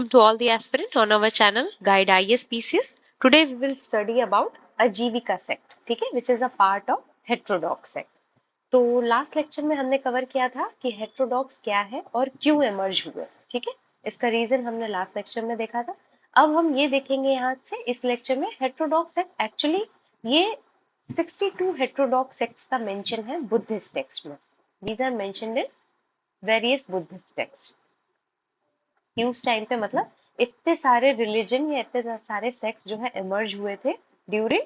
Welcome to all the aspirant on our channel Guide IAS PCS. Today we will study about Ajivika sect, ठीक है, which is a part of heterodox sect. तो last lecture में हमने cover किया था कि heterodox क्या है और क्यों एमर्ज हुए, ठीक है। इसका रीजन हमने लास्ट लेक्चर में देखा था। अब हम ये देखेंगे यहाँ से इस लेक्चर में हेटेरोडॉक्स सेक्ट। एक्चुअली ये 62 हेटेरोडॉक्स सेक्ट्स का मेंशन है बुद्धिस्ट टेक्स्ट में। These are mentioned in various Buddhist text. कि उस टाइम पे मतलब इतने सारे रिलीजन या इतने सारे सेक्ट्स जो है एमर्ज हुए थे ड्यूरिंग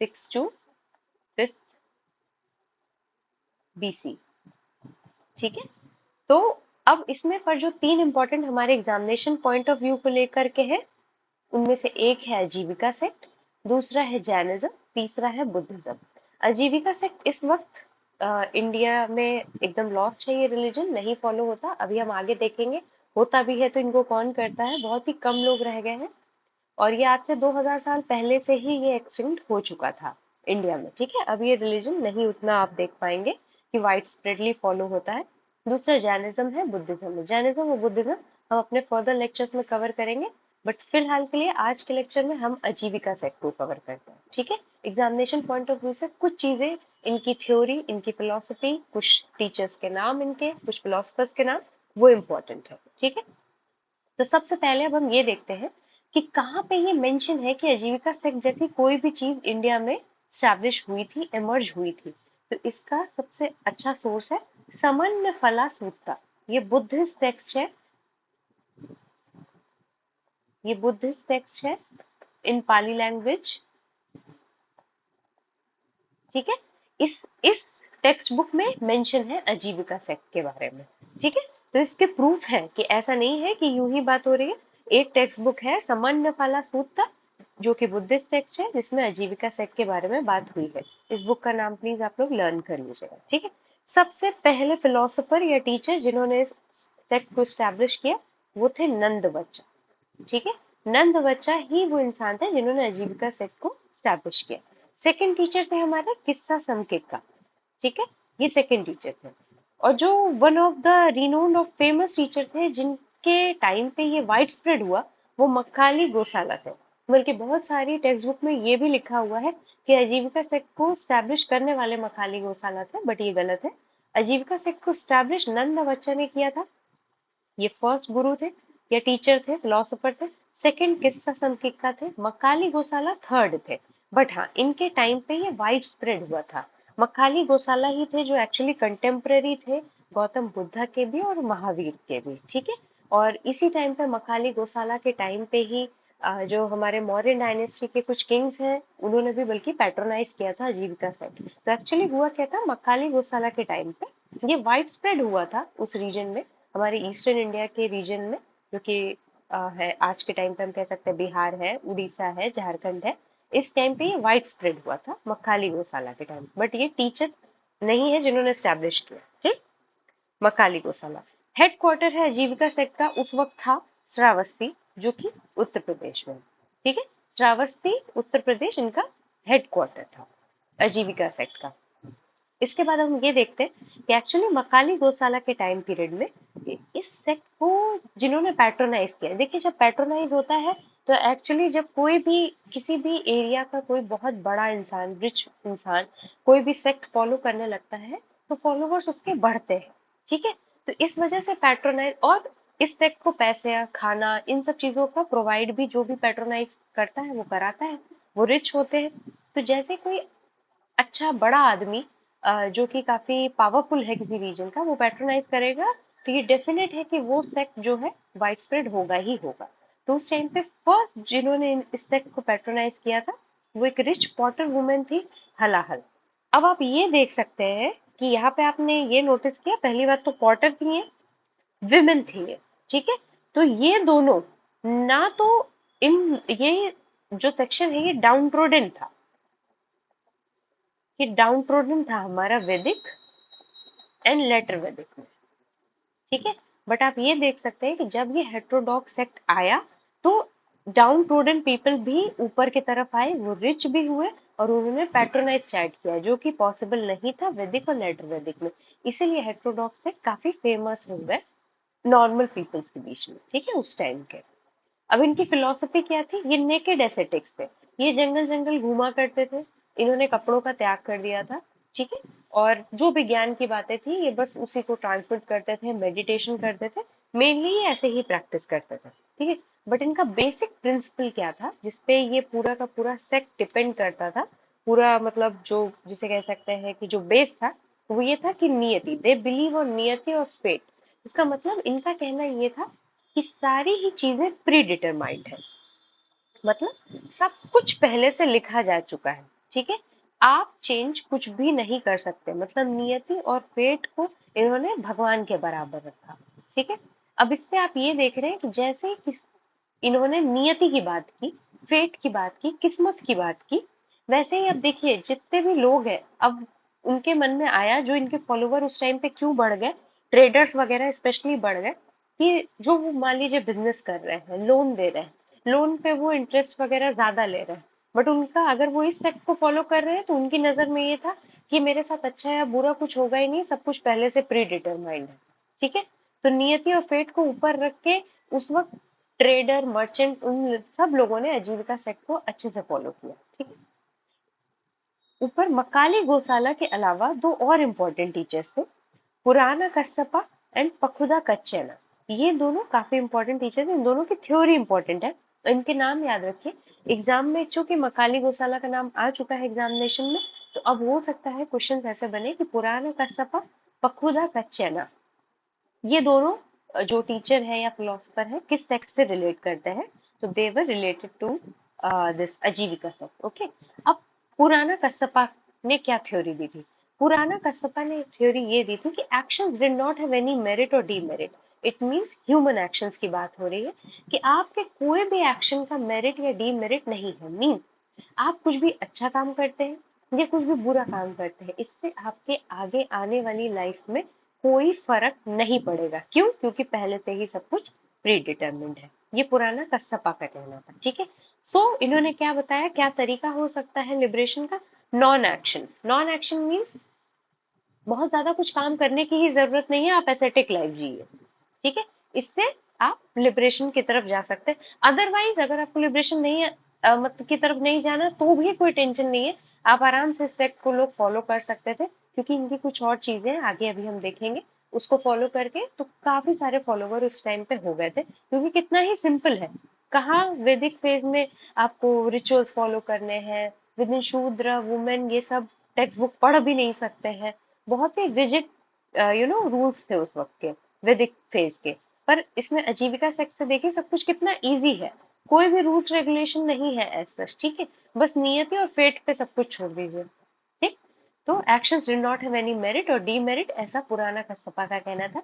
6 to 5th BC, ठीक है। तो अब इसमें पर जो तीन इंपॉर्टेंट हमारे एग्जामिनेशन पॉइंट ऑफ व्यू को लेकर के है, उनमें से एक है आजीविका सेक्ट, दूसरा है जैनिज्म, तीसरा है बुद्धिज्म। आजीविका सेक्ट इस वक्त इंडिया में एकदम लॉस्ट है, ये रिलीजन नहीं फॉलो होता। अभी हम आगे देखेंगे होता भी है तो इनको कौन करता है, बहुत ही कम लोग रह गए हैं। और ये आज से 2000 साल पहले से ही ये एक्सटिंक्ट हो चुका था इंडिया में, ठीक है। अब ये रिलीजन नहीं उतना आप देख पाएंगे कि वाइड स्प्रेडली फॉलो होता है। दूसरा जैनिज्म है, बुद्धिज्म है। जैनिज्म और बुद्धिज्म हम अपने फर्दर लेक्चर्स में कवर करेंगे, बट फिलहाल के लिए आज के लेक्चर में हम आजीविका सेक्ट को कवर करते हैं, ठीक है। एग्जामिनेशन पॉइंट ऑफ व्यू से कुछ चीजें, इनकी थ्योरी, इनकी फिलोसफी, कुछ टीचर्स के नाम, इनके कुछ फिलोसफर्स के नाम, वो इम्पोर्टेंट है, ठीक है। तो सबसे पहले अब हम ये देखते हैं कि कहाँ पे ये मेंशन है कि आजीविका सेक्ट जैसी कोई भी चीज इंडिया में स्टैब्लिश हुई थी, एमर्ज हुई थी। तो इसका सबसे अच्छा सोर्स है समन्वफला सूत्ता। ये बुद्धिस्ट टेक्स्ट है, ये बुद्धिस्ट टेक्स्ट है इन पाली लैंग्वेज, ठीक है। इस टेक्स्ट बुक में मेंशन है आजीविका सेक्ट के बारे में, ठीक है। तो इसके प्रूफ है कि ऐसा नहीं है कि यूं ही बात हो रही है। एक टेक्स्ट बुक है समन्वफला सूत्ता, जो कि बुद्धिस्ट टेक्स्ट है, जिसमें आजीविका सेक्ट के बारे में बात हुई है। इस बुक का नाम प्लीज आप लोग लर्न कर लीजिएगा, ठीक है। सबसे पहले फिलोसोफर या टीचर जिन्होंने इस सेक्ट को स्टैब्लिश किया वो थे नंदवच्चा, ठीक है। नंदवच्चा ही वो इंसान थे जिन्होंने आजीविका सेक्ट को स्टैब्लिश किया। सेकंड टीचर थे हमारे किस्सा समकिक्का, ठीक है। ये सेकंड टीचर थे। और जो वन ऑफ द रिनोन्ड और फेमस टीचर थे जिनके टाइम पे ये वाइड स्प्रेड हुआ, वो मक्काली गोसाला थे। बल्कि बहुत सारी टेक्स्ट बुक में ये भी लिखा हुआ है कि आजीविका सेक्ट को स्टैब्लिश करने वाले मक्काली गोसाला थे, बट ये गलत है। आजीविका सेक्ट को स्टैब्लिश नंदवच्चा ने किया था। ये फर्स्ट गुरु थे या टीचर थे, फिलोसोफर थे। सेकंड किस्सा समकिक्का थे। मक्काली गोसाला थर्ड थे। बट हाँ, इनके टाइम पे ये वाइड स्प्रेड हुआ था। मक्काली गोसाला ही थे जो एक्चुअली कंटेम्पररी थे गौतम बुद्धा के भी और महावीर के भी, ठीक है। और इसी टाइम पे मक्काली गोसाला के टाइम पे ही जो हमारे मौर्य डायनेस्टी के कुछ किंग्स हैं, उन्होंने भी बल्कि पैट्रोनाइज किया था आजीविका सेक्ट। तो एक्चुअली हुआ क्या था, मक्काली गोसाला के टाइम पे ये वाइड स्प्रेड हुआ था उस रीजन में, हमारे ईस्टर्न इंडिया के रीजन में, जो कि है आज के टाइम पे हम कह सकते हैं बिहार है, उड़ीसा है, झारखंड है। इस टाइम पे ये वाइड स्प्रेड हुआ था मक्काली गोसाला के टाइम, बट ये टीचर नहीं है जिन्होंने स्टैब्लिश किया, ठीक। मक्काली गोसाला हेडक्वार्टर है आजीविका सेक्ट का उस वक्त था श्रावस्ती, जो कि उत्तर प्रदेश में, ठीक है। श्रावस्ती उत्तर प्रदेश इनका हेडक्वार्टर था आजीविका सेक्ट का। इसके बाद हम ये देखते हैं कि एक्चुअली मकाली गोसाला के टाइम पीरियड में इस सेक्ट को जिन्होंने पैट्रोनाइज किया, देखिए जब पैट्रोनाइज होता है तो एक्चुअली जब कोई भी किसी भी एरिया का कोई बहुत बड़ा इंसान, रिच इंसान कोई भी सेक्ट फॉलो करने लगता है तो फॉलोवर्स उसके बढ़ते हैं, ठीक है। तो इस वजह से पैट्रोनाइज, और इस सेक्ट को पैसे, खाना, इन सब चीजों का प्रोवाइड भी जो भी पैट्रोनाइज करता है वो कराता है, वो रिच होते हैं। तो जैसे कोई अच्छा बड़ा आदमी जो कि काफी पावरफुल है किसी रीजन का, वो पैट्रोनाइज करेगा, तो ये डेफिनेट है कि वो सेक्ट जो है वाइड स्प्रेड होगा ही होगा। तो उस टाइम पे फर्स्ट जिन्होंने इस सेक्ट को पैट्रोनाइज किया था वो एक रिच पॉटर वुमेन थी, हलाहल। अब आप ये देख सकते हैं कि यहाँ पे आपने ये नोटिस किया, पहली बात तो पॉटर थी ये, विमेन थी ये, ठीक है। तो ये दोनों ना तो इन ये जो सेक्शन है ये डाउन ट्रोडन था, कि डाउन ट्रोडन था हमारा वैदिक एंड लेटर वैदिक में, ठीक है। बट आप ये देख सकते हैं कि जब ये हेटेरोडॉक्स सेक्ट आया तो डाउन ट्रोडन पीपल भी ऊपर की तरफ आए, वो रिच भी हुए और उन्होंने पैट्रोनाइज स्टार्ट किया, जो कि पॉसिबल नहीं था वैदिक और लेटर वैदिक में। इसीलिए हेटेरोडॉक्स सेक्ट काफी फेमस हो गए नॉर्मल पीपल्स के बीच में, ठीक है, उस टाइम के। अब इनकी फिलॉसफी क्या थी? ये नेकेड एसेटिक्स थे। ये जंगल जंगल घूमा करते थे। इन्होंने कपड़ों का त्याग कर दिया था, ठीक है। और जो भी ज्ञान की बातें थी ये बस उसी को ट्रांसमिट करते थे, मेडिटेशन करते थे। मेनली ये ऐसे ही प्रैक्टिस करते थे, ठीक है। बट इनका बेसिक प्रिंसिपल क्या था जिसपे ये पूरा का पूरा सेक्ट डिपेंड करता था? पूरा मतलब जो जिसे कह सकते हैं कि जो बेस था वो ये था कि नियति, दे बिलीव ऑन नियति और फेट। इसका मतलब इनका कहना ये था कि सारी ही चीजें प्री डिटरमाइंड है, मतलब सब कुछ पहले से लिखा जा चुका है, ठीक है। आप चेंज कुछ भी नहीं कर सकते, मतलब नियति और फेट को इन्होंने भगवान के बराबर रखा, ठीक है। अब इससे आप ये देख रहे हैं कि जैसे ही इन्होंने नियति की बात की, फेट की बात की, किस्मत की बात की, वैसे ही अब देखिए जितने भी लोग हैं अब उनके मन में आया, जो इनके फॉलोवर उस टाइम पे क्यों बढ़ गए, ट्रेडर्स वगैरह स्पेशली बढ़ गए, कि जो वो मान लीजिए बिजनेस कर रहे हैं, लोन दे रहे हैं, लोन पे वो इंटरेस्ट वगैरह ज्यादा ले रहे हैं, बट उनका अगर वो इस सेक्ट को फॉलो कर रहे हैं तो उनकी नजर में ये था कि मेरे साथ अच्छा या बुरा कुछ होगा ही नहीं, सब कुछ पहले से प्री डिटरमाइंड है, ठीक है। तो नियति और फेट को ऊपर रख के उस वक्त ट्रेडर, मर्चेंट, उन सब लोगों ने आजीविका सेक्ट को अच्छे से फॉलो किया, ठीक है। ऊपर मकाली गोसाला के अलावा दो और इम्पोर्टेंट टीचर्स थे, पुराना कस्सपा एंड पखुदा कच्चेना। ये दोनों काफी इंपॉर्टेंट टीचर थे, इन दोनों की थ्योरी इंपॉर्टेंट है, इनके नाम याद रखिए। एग्जाम में चूंकि मकाली गोसाला का नाम आ चुका है एग्जामिनेशन में, तो अब हो सकता है क्वेश्चन ऐसे बने कि पुराना कस्सपा, पखुदा कच्चेना, ये दोनों जो टीचर है या फिलोसफर है किस सेक्ट से रिलेट करते हैं? तो दे वर रिलेटेड टू दिस आजीविका सेक्ट, ओके। अब पुराना कस्सपा ने क्या थ्योरी दी थी? पुराना कस्सपा ने थ्योरी ये दी थी कि actions did not have any merit और demerit. It means human actions की बात हो रही है कि आपके कोई भी एक्शन का मेरिट या डीमेरिट नहीं है। मीन आप कुछ भी अच्छा काम करते हैं या कुछ भी बुरा काम करते हैं, इससे आपके आगे आने वाली लाइफ में कोई फर्क नहीं पड़ेगा। क्यों? क्योंकि पहले से ही सब कुछ प्री डिटरमिन्ड है। ये पुराना कस्सपा का कहना था, ठीक है। इन्होंने क्या बताया, क्या तरीका हो सकता है लिबरेशन का? Non action. Non action means बहुत ज्यादा कुछ काम करने की ही जरूरत नहीं है, आप एसेटिक लाइफ जिए, ठीक है। इससे आप लिबरेशन की तरफ जा सकते हैं। अदरवाइज अगर आपको लिबरेशन नहीं है, मतलब की तरफ नहीं जाना, तो भी कोई टेंशन नहीं है, आप आराम से सेक्ट को लोग फॉलो कर सकते थे, क्योंकि इनकी कुछ और चीजें आगे अभी हम देखेंगे। उसको फॉलो करके तो काफी सारे फॉलोवर उस टाइम पे हो गए थे, क्योंकि कितना ही सिंपल है। कहाँ वैदिक फेज में आपको रिचुअल्स फॉलो करने हैं, विद इन शूद्र वुमेन ये सब टेक्स्ट बुक पढ़ भी नहीं सकते हैं। बहुत ही रिजिड रूल्स थे उस वक्त के, वैदिक फेज के। पर इसमें आजीविका सेक्ट से देखिए सब कुछ कितना इजी है, कोई भी रूल्स रेगुलेशन नहीं है एज सच, ठीक है। बस नियति और फेट पे सब कुछ छोड़ दीजिए, ठीक। तो actions did not have any merit और डीमेरिट, ऐसा पुराना कस्सपा का कहना था।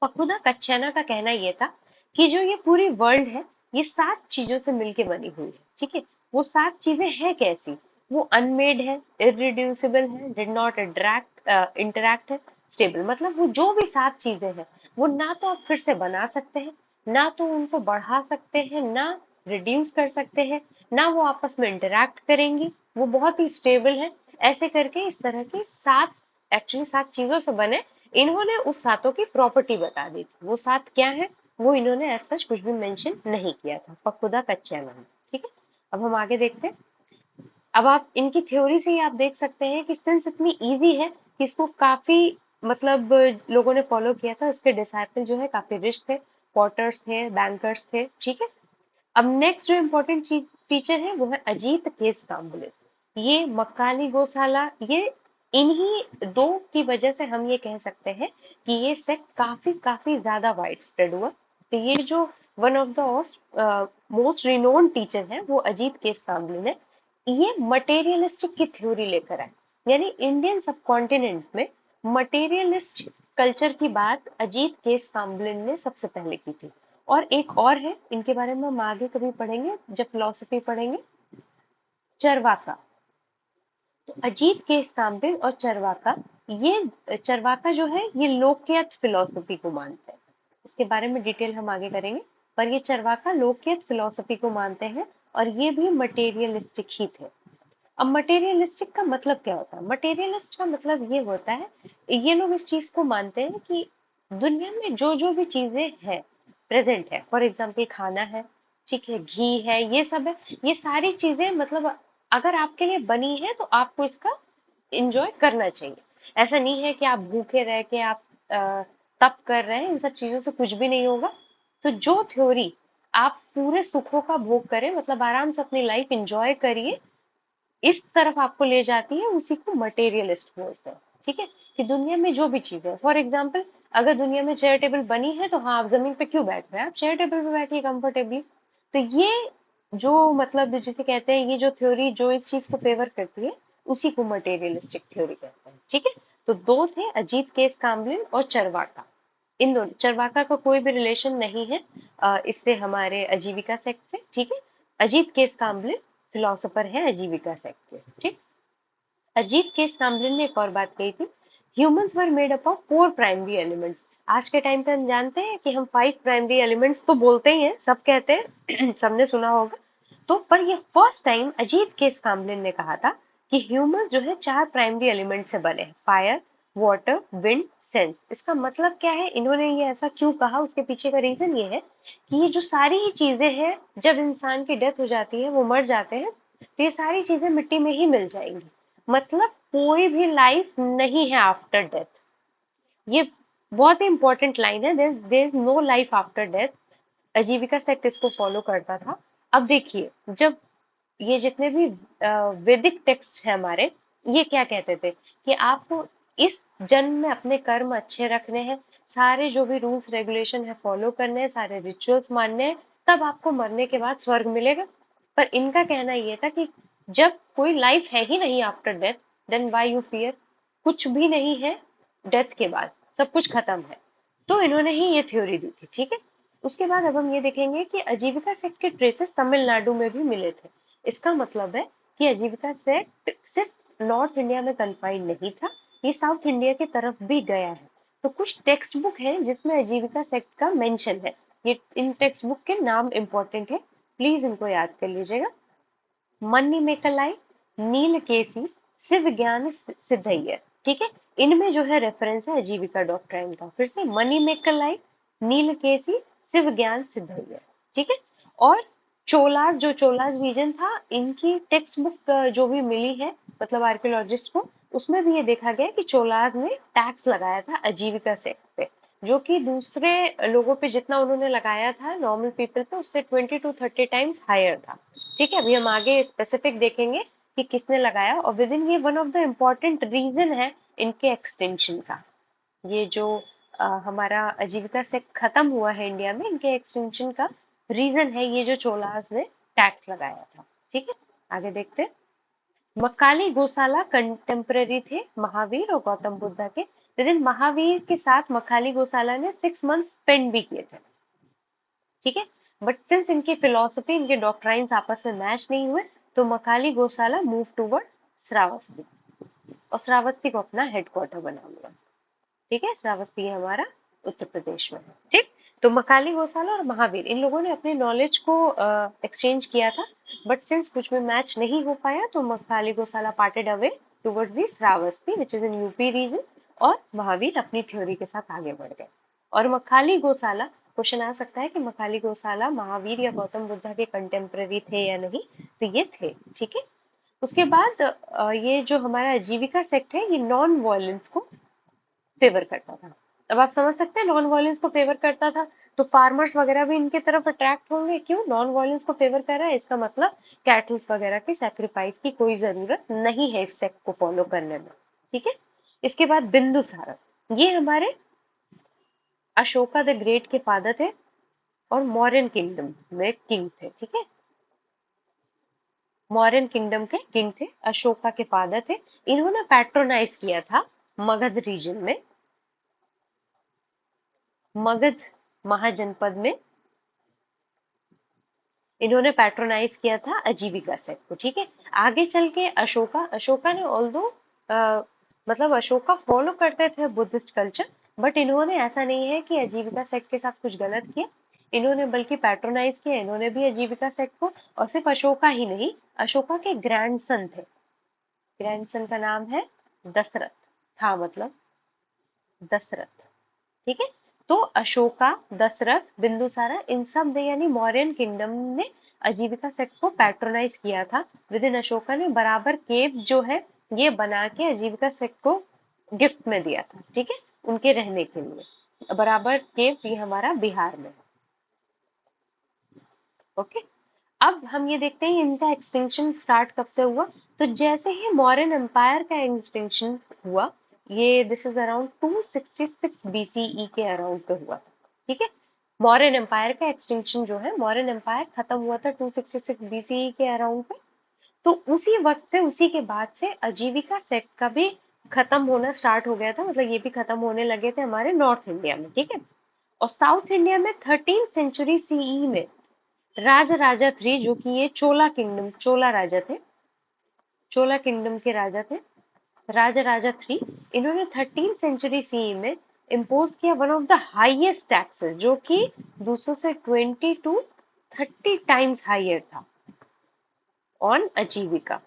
पकुदा कच्छना का कहना ये था कि जो ये पूरी वर्ल्ड है, ये 7 चीजों से मिलके बनी हुई है, ठीक है। वो 7 चीजें हैं कैसी? वो अनमेड है, इरिड्यूसिबल है, डिड नॉट इंटरैक्ट है, स्टेबल। मतलब वो जो भी 7 चीजें हैं, वो ना तो आप फिर से बना सकते हैं, ना तो उनको बढ़ा सकते हैं, ना रिड्यूस कर सकते हैं, ना वो आपस में इंटरैक्ट करेंगी, वो बहुत ही स्टेबल है। ऐसे करके इस तरह की 7, एक्चुअली 7 चीजों से बने। इन्होंने उस सातों की प्रॉपर्टी बता दी थी, वो 7 क्या है वो इन्होंने ऐसा सच कुछ भी मेंशन नहीं किया था, पक्कुदा कच्चा नाम, ठीक है। अब हम आगे देखते हैं। अब आप इनकी थ्योरी से ही आप देख सकते हैं कि सिंस इतनी इजी है कि इसको काफी मतलब लोगों ने फॉलो किया था। इसके डिसाइपल जो है काफी रिच थे, पॉटर्स थे, बैंकर्स थे, ठीक है। अब नेक्स्ट जो इम्पोर्टेंट टीचर है वो है अजीत केस काम्बले। ये मक्काली गोशाला, ये इन्हीं दो की वजह से हम ये कह सकते हैं कि ये सेक्ट काफी काफी ज्यादा वाइड स्प्रेड हुआ। तो ये जो one of the most renowned teacher है वो अजीत केस काम्बले ने ये मटेरियलिस्टिक की थ्योरी लेकर आए। यानी इंडियन सब कॉन्टिनेंट में मटेरियलिस्ट कल्चर की बात अजीत केस काम्बलिन ने सबसे पहले की थी। और एक और है, इनके बारे में हम आगे कभी पढ़ेंगे जब फिलोसफी पढ़ेंगे, चरवाका। तो अजीत केस काम्बलिन और चरवाका, ये चरवाका जो है ये लोकयत फिलोसफी को मानते हैं। इसके बारे में डिटेल हम आगे करेंगे, पर ये चरवाका लोकयत फिलोसफी को मानते हैं और ये भी मटेरियलिस्टिक ही थे। अब मटेरियलिस्टिक का मतलब क्या होता है? मटेरियलिस्ट का मतलब ये होता है, ये लोग इस चीज को मानते हैं कि दुनिया में जो जो भी चीजें हैं प्रेजेंट है, फॉर एग्जाम्पल खाना है, ठीक है, घी है, ये सब है, ये सारी चीजें मतलब अगर आपके लिए बनी है तो आपको इसका इंजॉय करना चाहिए। ऐसा नहीं है कि आप भूखे रह के आप तप कर रहे हैं, इन सब चीजों से कुछ भी नहीं होगा। तो जो थ्योरी आप पूरे सुखों का भोग करें, मतलब आराम से अपनी लाइफ एंजॉय करिए, इस तरफ आपको ले जाती है, उसी को मटेरियलिस्ट बोलते हैं। ठीक है, कि दुनिया में जो भी चीजें, फॉर एग्जाम्पल अगर दुनिया में चेयर टेबल बनी है तो हाँ, आप जमीन पे क्यों बैठ रहे हैं, आप चेयर टेबल पे बैठिए कंफर्टेबली। तो ये जो मतलब जिसे कहते हैं, ये जो थ्योरी जो इस चीज को फेवर करती है, उसी को मटेरियलिस्टिक थ्योरी कहते हैं। ठीक है, तो दो थे, अजीत केस कामलिन और चरवाका। इन दोनों, चरवाका का कोई भी रिलेशन नहीं है इससे, हमारे आजीविका सेक्ट से। ठीक है, अजीत केस कामलिन फिलोसोफर है आजीविका सेक्ट के। ठीक, अजीत केस कामलिन ने एक और बात कही थी, humans were made up of 4 primary elements. आज के टाइम पे हम जानते हैं कि हम 5 प्राइमरी एलिमेंट्स तो बोलते ही हैं, सब कहते हैं सबने सुना होगा। तो पर ये first time Ajit case Kamlin ने कहा था कि ह्यूमंस जो है 4 प्राइमरी एलिमेंट से बने हैं, फायर, वाटर, विंड, सेंस। इसका मतलब क्या है, इन्होंने ये ऐसा क्यों कहा, उसके पीछे का रीजन ये है कि ये जो सारी ही चीजें हैं, जब इंसान की डेथ हो जाती है, वो मर जाते हैं, तो ये सारी चीजें मिट्टी में ही मिल जाएंगी। मतलब कोई भी लाइफ नहीं है आफ्टर डेथ। ये बहुत ही इंपॉर्टेंट लाइन है, there is no life after death. Ajivika sect इसको फॉलो करता था। अब देखिए, जब ये जितने भी वैदिक टेक्स्ट है हमारे, ये क्या कहते थे कि आपको इस जन्म में अपने कर्म अच्छे रखने हैं, सारे जो भी रूल्स रेगुलेशन है फॉलो करने हैं, सारे रिचुअल्स मानने हैं, तब आपको मरने के बाद स्वर्ग मिलेगा। पर इनका कहना ये था कि जब कोई लाइफ है ही नहीं after death, then why you fear, कुछ भी नहीं है डेथ के बाद, सब कुछ खत्म है। तो इन्होंने ही ये थ्योरी दी थी। ठीक है, उसके बाद अब हम ये देखेंगे कि आजीविका सेक्ट के ट्रेसेस तमिलनाडु में भी मिले थे। इसका मतलब है कि आजीविका सेक्ट सिर्फ नॉर्थ इंडिया में कन्फाइंड नहीं था, ये साउथ इंडिया की तरफ भी गया है। तो कुछ टेक्स्ट बुक है जिसमें आजीविका सेक्ट का मेंशन है, ये इन टेक्स्ट बुक के नाम इंपॉर्टेंट है, प्लीज इनको याद कर लीजिएगा। मन्नी मेकलाई, नीलकेसी, शिव ज्ञान सिद्धय्यर। ठीक है, इनमें जो है रेफरेंस है आजीविका डॉक्ट्राइन का। फिर से मनी मेकलाई, नीलकेसी, शिव ज्ञान सिद्धय्यर। ठीक है, और चोलास, जो चोलास रीजन था, इनकी टेक्स्ट बुक जो भी मिली है मतलब आर्कियोलॉजिस्ट को, उसमें भी ये देखा गया कि चोलास ने टैक्स लगाया था आजीविका सेक्ट पे, जो कि दूसरे लोगों पे जितना उन्होंने लगाया था नॉर्मल पीपल पे, उससे 20 to 30 टाइम्स हायर था। ठीक है, अभी हम आगे स्पेसिफिक देखेंगे कि किसने लगाया, और विद इन ये one of the important reason है इनके एक्सटेंशन का। ये जो हमारा आजीविका से खत्म हुआ है इंडिया में, इनके एक्सटेंशन का रीजन है ये जो चोलास ने टैक्स लगाया था। ठीक है, आगे देखते हैं। मक्काली गोसाला कंटेम्पररी थे महावीर और गौतम बुद्धा के। विद महावीर के साथ मक्काली गोसाला ने 6 मंथ स्पेंड भी किए थे। ठीक है, बट सिंस इनकी फिलोसफी, इनके डॉक्ट्राइन्स आपस में मैच नहीं हुए, तो मकाली गौशाला मूव टूवर्ड श्रावस्ती, और श्रावस्ती को अपना हेडक्वार्टर बना लिया। ठीक है, श्रावस्ती हमारा उत्तर प्रदेश में है। ठीक, तो मकाली गौशाला और महावीर, इन लोगों ने अपने नॉलेज को एक्सचेंज किया था, बट सिंस कुछ में मैच नहीं हो पाया, तो Makkhali Gosala parted away towards the Shravasti which is in UP region, और महावीर अपनी थ्योरी के साथ आगे बढ़ गए। और मकाली गौशाला, क्वेश्चन आ सकता है कि मकाली गौशाला महावीर या गौतम बुद्धा के कंटेम्पररी थे या नहीं, तो ये थे। ठीक है, उसके बाद ये जो हमारा आजीविका सेक्ट है, ये नॉन वायलेंस को फेवर करता था। अब आप समझ सकते हैं, नॉन वायलेंस को फेवर करता था, तो फार्मर्स वगैरह भी इनकी तरफ अट्रैक्ट होंगे। क्यों नॉन वायलेंस को फेवर कर रहा है, इसका मतलब कैटल्स वगैरह की सैक्रिफाइस की कोई जरूरत नहीं है इस सेक्ट को फॉलो करने में। ठीक है, इसके बाद बिंदुसार, ये हमारे अशोका द ग्रेट के फादर थे, और मौर्यन किंगडम में किंग थे। ठीक है, मौर्यन किंगडम के किंग थे, अशोका के फादर थे। इन्होंने पैट्रोनाइज किया था मगध रीजन में, मगध महाजनपद में इन्होंने पैट्रोनाइज किया था आजीविका सेक्ट को। ठीक है, आगे चल के अशोका, अशोका ने ऑल्दो मतलब अशोका फॉलो करते थे बुद्धिस्ट कल्चर, बट इन्होंने ऐसा नहीं है कि आजीविका सेक्ट के साथ कुछ गलत किया, इन्होंने बल्कि पैट्रोनाइज किया इन्होंने भी आजीविका सेक्ट को। और सिर्फ अशोका ही नहीं, अशोका के ग्रैंडसन थे, ग्रैंडसन का नाम है दशरथ, था मतलब दशरथ। ठीक है। तो अशोका, दशरथ, बिंदुसारा, इन सब ने यानी मौर्यन किंगडम ने आजीविका सेक्ट को पैट्रोनाइज किया था। विद इन अशोका ने बराबर केव्स जो है ये बना के आजीविका सेक्ट को गिफ्ट में दिया था, ठीक है, उनके रहने के लिए। बराबर केव्स ये हमारा बिहार में, ओके। अब हम ये देखते हैं इनका एक्सटिंक्शन स्टार्ट कब से हुआ। तो जैसे ही मौर्यन एम्पायर का एक्सटिंक्शन हुआ, ये दिस इज अराउंड 266 बीसीई के अराउंड पे हुआ था, ठीक है। मौर्यन एम्पायर का एक्सटिंक्शन जो है, मौर्यन एम्पायर खत्म हुआ था 266 बीसीई के अराउंड पे। तो उसी वक्त से, उसी के बाद से आजीविका सेक्ट का भी खत्म होना स्टार्ट हो गया था, मतलब ये भी खत्म होने लगे थे हमारे नॉर्थ इंडिया में, ठीक है। और साउथ इंडिया में 13th सेंचुरी सीई में राज राजा थ्री, जो कि ये चोला किंगडम, चोला राजा थे, चोला किंगडम के राजा थे, राजा राजा थ्री, इन्होंने 13th सेंचुरी सीई में इम्पोज किया one of the highest taxes, जो कि 200 से 20 to 30 टाइम्स हाइयर था ऑन आजीविका।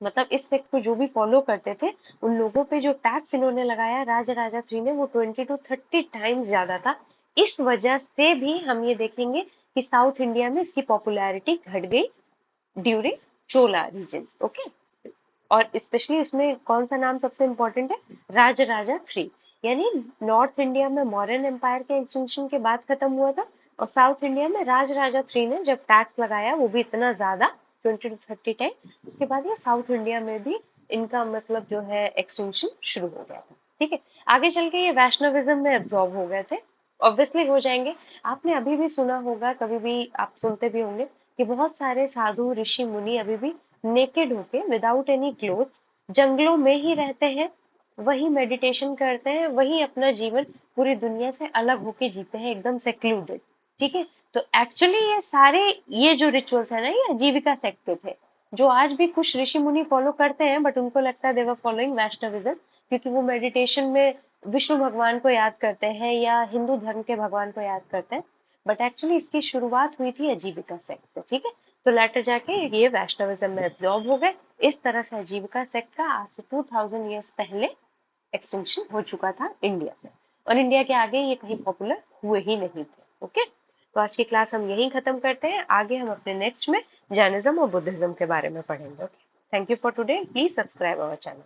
मतलब इस सेक्ट को जो भी फॉलो करते थे उन लोगों पे जो टैक्स इन्होंने लगाया राजा राजा थ्री ने, वो 20 to 30 टाइम्स ज्यादा था। इस वजह से भी हम ये देखेंगे कि साउथ इंडिया में इसकी पॉपुलैरिटी घट गई ड्यूरिंग चोला रीजन, ओके। और स्पेशली उसमें कौन सा नाम सबसे इम्पोर्टेंट है, राज राजा थ्री। यानी नॉर्थ इंडिया में मौर्यन एम्पायर के एक्सटेंशन के बाद खत्म हुआ था, और साउथ इंडिया में राज राजा थ्री ने जब टैक्स लगाया वो भी इतना ज्यादा 20 to 30 टाइम, उसके बाद ये साउथ इंडिया में भी इनका मतलब जो है एक्सटेंशन शुरू हो गया था, ठीक है। आगे चल के ये वैष्णविज्म में एब्जॉर्ब हो गए थे, ऑब्वियसली हो जाएंगे। आपने अभी भी सुना होगा, कभी भी आप सुनते भी होंगे कि बहुत सारे साधु ऋषि मुनि अभी भी नेकेड होके विदाउट एनी क्लोथ्स जंगलों में ही रहते हैं, वही मेडिटेशन करते हैं, वही अपना जीवन पूरी दुनिया से अलग होके जीते हैं, एकदम सेक्लूडेड, ठीक है। तो एक्चुअली ये सारे, ये जो रिचुअल्स है ना, ये आजीविका सेक्ट के थे, जो आज भी कुछ ऋषि मुनि फॉलो करते हैं, बट उनको लगता है दे वर फॉलोइंग वैष्णविज्म, क्योंकि वो मेडिटेशन में विष्णु भगवान को याद करते हैं या हिंदू धर्म के भगवान को याद करते हैं। बट एक्चुअली इसकी शुरुआत हुई थी आजीविका सेक्ट से, ठीक है। तो लेटर जाके ये वैष्णविज्म में एब्जॉर्ब हो गए। इस तरह से आजीविका सेक्ट का आज से 2000 ईयर्स पहले एक्सटिंक्शन हो चुका था इंडिया से, और इंडिया के आगे ये कहीं पॉपुलर हुए ही नहीं थे, ओके। तो आज की क्लास हम यहीं खत्म करते हैं, आगे हम अपने नेक्स्ट में जैनिज्म और बुद्धिज्म के बारे में पढ़ेंगे, okay. Thank you for today, please subscribe our channel.